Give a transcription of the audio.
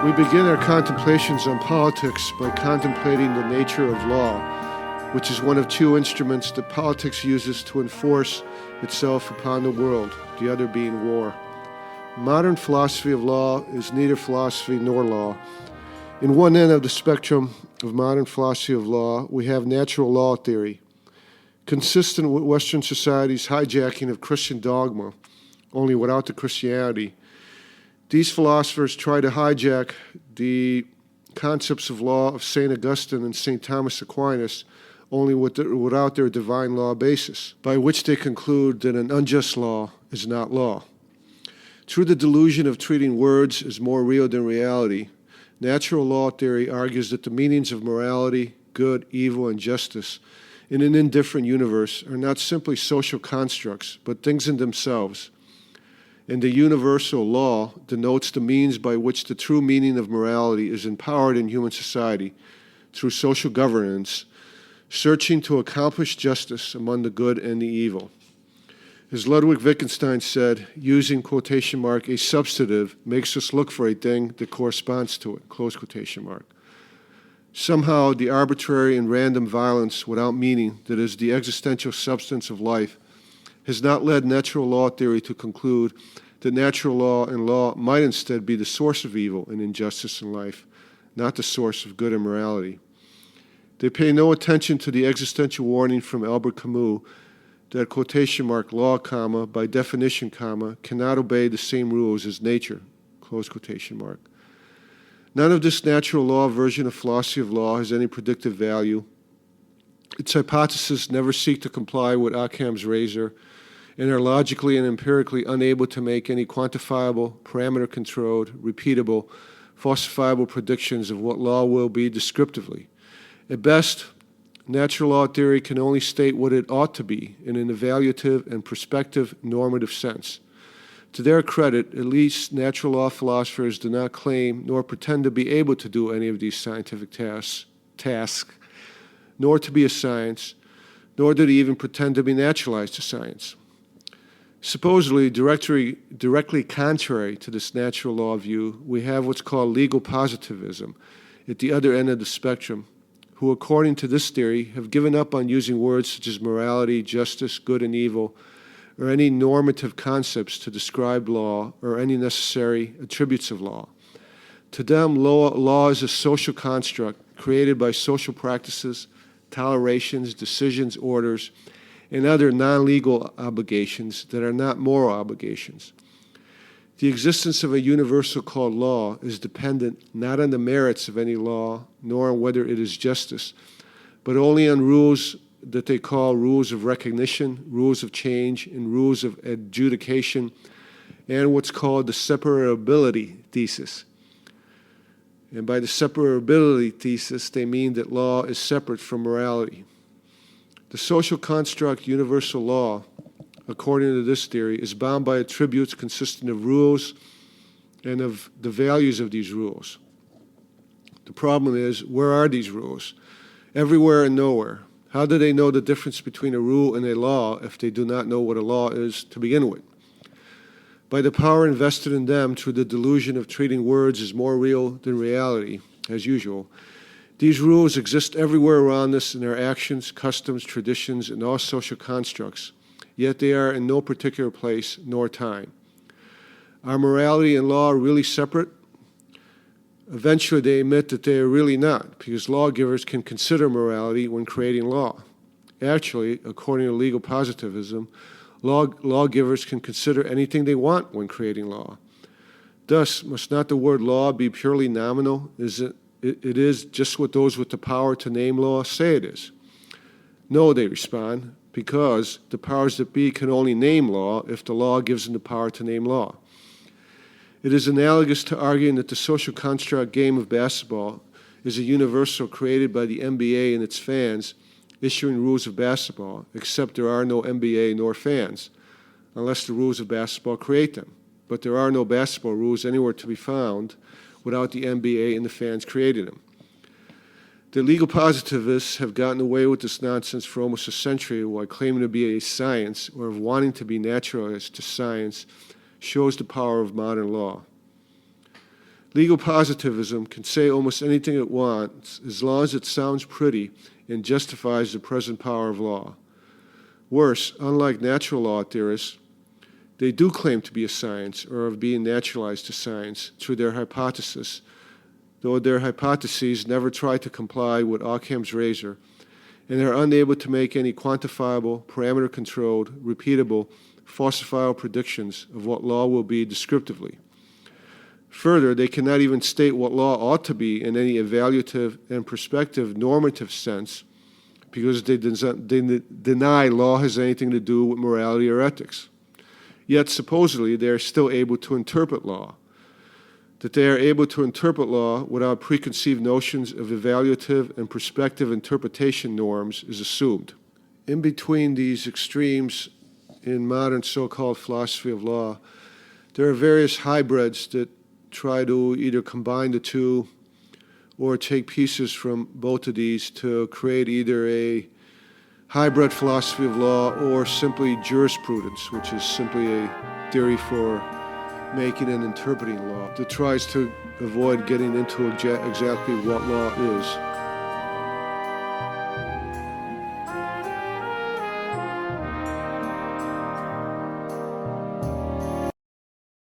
We begin our contemplations on politics by contemplating the nature of law, which is one of two instruments that politics uses to enforce itself upon the world, the other being war. Modern philosophy of law is neither philosophy nor law. In one end of the spectrum of modern philosophy of law, we have natural law theory, consistent with Western society's hijacking of Christian dogma, only without the Christianity. These philosophers try to hijack the concepts of law of St. Augustine and St. Thomas Aquinas, only without their divine law basis, by which they conclude that an unjust law is not law. Through the delusion of treating words as more real than reality, natural law theory argues that the meanings of morality, good, evil, and justice in an indifferent universe are not simply social constructs, but things in themselves. And the universal law denotes the means by which the true meaning of morality is empowered in human society through social governance, searching to accomplish justice among the good and the evil. As Ludwig Wittgenstein said, using quotation mark, a substantive makes us look for a thing that corresponds to it, close quotation mark. Somehow, the arbitrary and random violence without meaning that is the existential substance of life has not led natural law theory to conclude that natural law and law might instead be the source of evil and injustice in life, not the source of good and morality. They pay no attention to the existential warning from Albert Camus that quotation mark law, comma, by definition, comma, cannot obey the same rules as nature, close quotation mark. None of this natural law version of philosophy of law has any predictive value. Its hypotheses never seek to comply with Occam's razor and are logically and empirically unable to make any quantifiable, parameter-controlled, repeatable, falsifiable predictions of what law will be descriptively. At best, natural law theory can only state what it ought to be in an evaluative and prospective normative sense. To their credit, at least natural law philosophers do not claim nor pretend to be able to do any of these scientific tasks, nor to be a science, nor do they even pretend to be naturalized to science. Supposedly, directly contrary to this natural law view, we have what's called legal positivism at the other end of the spectrum, who, according to this theory, have given up on using words such as morality, justice, good and evil, or any normative concepts to describe law or any necessary attributes of law. To them, law is a social construct created by social practices, tolerations, decisions, orders, and other non-legal obligations that are not moral obligations. The existence of a universal called law is dependent not on the merits of any law, nor on whether it is justice, but only on rules that they call rules of recognition, rules of change, and rules of adjudication, and what's called the separability thesis. And by the separability thesis, they mean that law is separate from morality. The social construct universal law, according to this theory, is bound by attributes consisting of rules and of the values of these rules. The problem is, where are these rules? Everywhere and nowhere. How do they know the difference between a rule and a law if they do not know what a law is to begin with? By the power invested in them through the delusion of treating words as more real than reality, as usual, these rules exist everywhere around us in our actions, customs, traditions, and all social constructs, yet they are in no particular place nor time. Are morality and law really separate? Eventually they admit that they are really not, because lawgivers can consider morality when creating law. Actually, according to legal positivism, lawgivers can consider anything they want when creating law. Thus, must not the word law be purely nominal? It is just what those with the power to name law say it is. No, they respond, because the powers that be can only name law if the law gives them the power to name law. It is analogous to arguing that the social construct game of basketball is a universal created by the NBA and its fans issuing rules of basketball, except there are no NBA nor fans, unless the rules of basketball create them. But there are no basketball rules anywhere to be found without the NBA and the fans creating them. The legal positivists have gotten away with this nonsense for almost a century while claiming to be a science or of wanting to be naturalized to science shows the power of modern law. Legal positivism can say almost anything it wants as long as it sounds pretty and justifies the present power of law. Worse, unlike natural law theorists, they do claim to be a science or of being naturalized to science through their hypothesis, though their hypotheses never try to comply with Occam's razor, and are unable to make any quantifiable, parameter-controlled, repeatable, falsifiable predictions of what law will be descriptively. Further, they cannot even state what law ought to be in any evaluative and prospective normative sense, because they deny law has anything to do with morality or ethics. Yet supposedly they are still able to interpret law. That they are able to interpret law without preconceived notions of evaluative and prospective interpretation norms is assumed. In between these extremes in modern so-called philosophy of law, there are various hybrids that try to either combine the two or take pieces from both of these to create either a hybrid philosophy of law or simply jurisprudence, which is simply a theory for making and interpreting law that tries to avoid getting into exactly what law is.